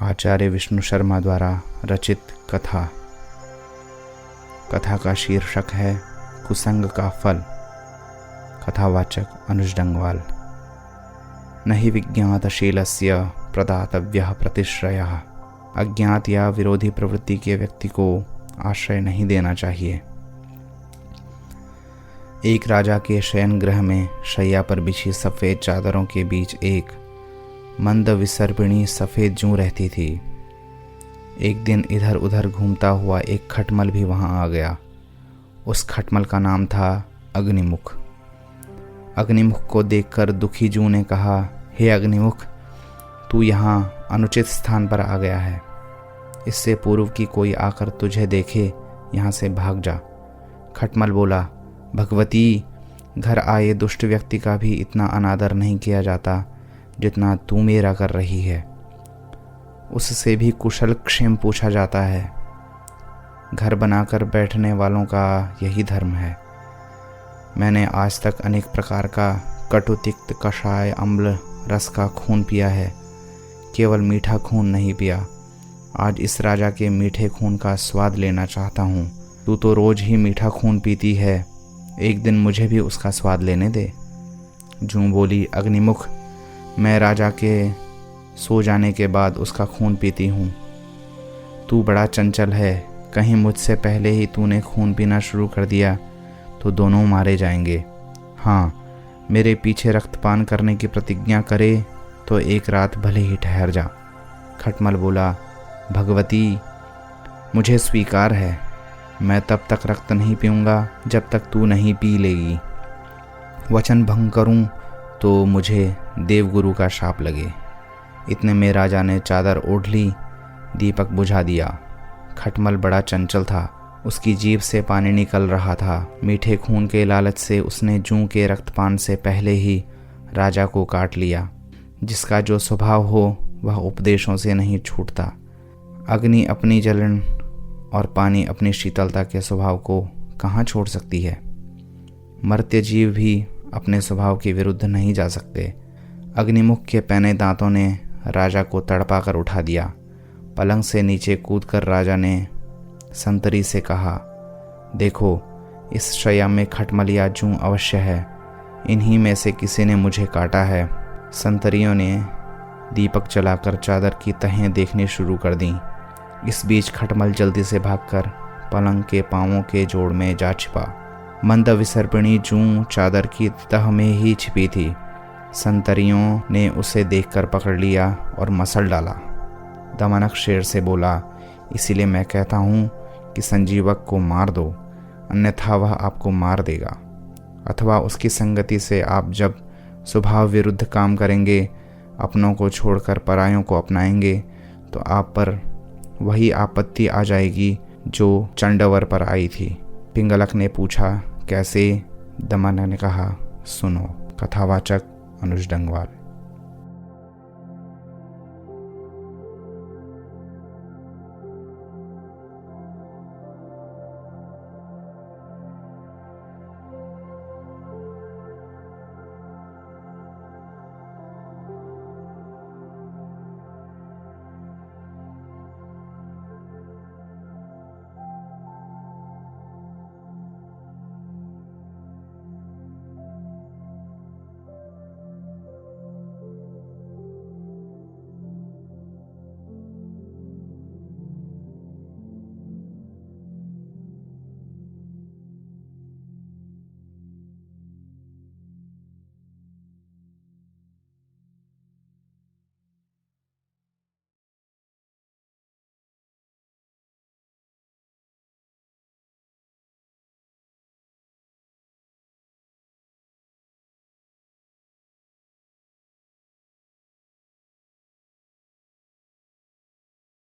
आचार्य विष्णु शर्मा द्वारा रचित कथा। कथा का शीर्षक है कुसंग का फल। कथावाचक अनुज डंगवाल। नहि विज्ञातशीलस्य प्रदातव्यः प्रतिश्रयः। अज्ञात या विरोधी प्रवृत्ति के व्यक्ति को आश्रय नहीं देना चाहिए। एक राजा के शयन गृह में शैया पर बिछी सफ़ेद चादरों के बीच एक मंद विसर्पिणी सफ़ेद जूं रहती थी। एक दिन इधर उधर घूमता हुआ एक खटमल भी वहां आ गया। उस खटमल का नाम था अग्निमुख। अग्निमुख को देखकर दुखी जूं ने कहा, हे अग्निमुख, तू यहाँ अनुचित स्थान पर आ गया है। इससे पूर्व कि कोई आकर तुझे देखे यहाँ से भाग जा। खटमल बोला, भगवती, घर आए दुष्ट व्यक्ति का भी इतना अनादर नहीं किया जाता जितना तू मेरा कर रही है। उससे भी कुशल क्षेम पूछा जाता है। घर बनाकर बैठने वालों का यही धर्म है। मैंने आज तक अनेक प्रकार का कटु तिक्त कषाय अम्ल रस का खून पिया है, केवल मीठा खून नहीं पिया। आज इस राजा के मीठे खून का स्वाद लेना चाहता हूँ। तू तो रोज ही मीठा खून पीती है, एक दिन मुझे भी उसका स्वाद लेने दे। जूं बोली, अग्निमुख, मैं राजा के सो जाने के बाद उसका खून पीती हूँ। तू बड़ा चंचल है, कहीं मुझसे पहले ही तूने खून पीना शुरू कर दिया तो दोनों मारे जाएंगे। हाँ, मेरे पीछे रक्तपान करने की प्रतिज्ञा करे तो एक रात भले ही ठहर जा। खटमल बोला, भगवती, मुझे स्वीकार है। मैं तब तक रक्त नहीं पीऊँगा जब तक तू नहीं पी लेगी। वचन भंग करूँ तो मुझे देवगुरु का शाप लगे। इतने में राजा ने चादर ओढ़ ली, दीपक बुझा दिया। खटमल बड़ा चंचल था, उसकी जीभ से पानी निकल रहा था। मीठे खून के लालच से उसने जूं के रक्तपान से पहले ही राजा को काट लिया। जिसका जो स्वभाव हो वह उपदेशों से नहीं छूटता। अग्नि अपनी जलन और पानी अपनी शीतलता के स्वभाव को कहाँ छोड़ सकती है। मर्त्य जीव भी अपने स्वभाव के विरुद्ध नहीं जा सकते। अग्निमुख के पैने दांतों ने राजा को तड़पा कर उठा दिया। पलंग से नीचे कूदकर राजा ने संतरी से कहा, देखो, इस शैया में खटमल या जूं अवश्य है। इन्हीं में से किसी ने मुझे काटा है। संतरियों ने दीपक जलाकर चादर की तहें देखनी शुरू कर दी। इस बीच खटमल जल्दी से भागकर पलंग के पांवों के जोड़ में जा छिपा। मंद विसर्पिणी जूं चादर की तह में ही छिपी थी। संतरियों ने उसे देखकर पकड़ लिया और मसल डाला। दमनक शेर से बोला, इसीलिए मैं कहता हूँ कि संजीवक को मार दो, अन्यथा वह आपको मार देगा। अथवा उसकी संगति से आप जब स्वभाव विरुद्ध काम करेंगे, अपनों को छोड़कर परायों को अपनाएंगे, तो आप पर वही आपत्ति आ जाएगी जो चंडवर पर आई थी। पिंगलक ने पूछा, कैसे? दमन ने कहा, सुनो। कथावाचक अनुज डंगवाल।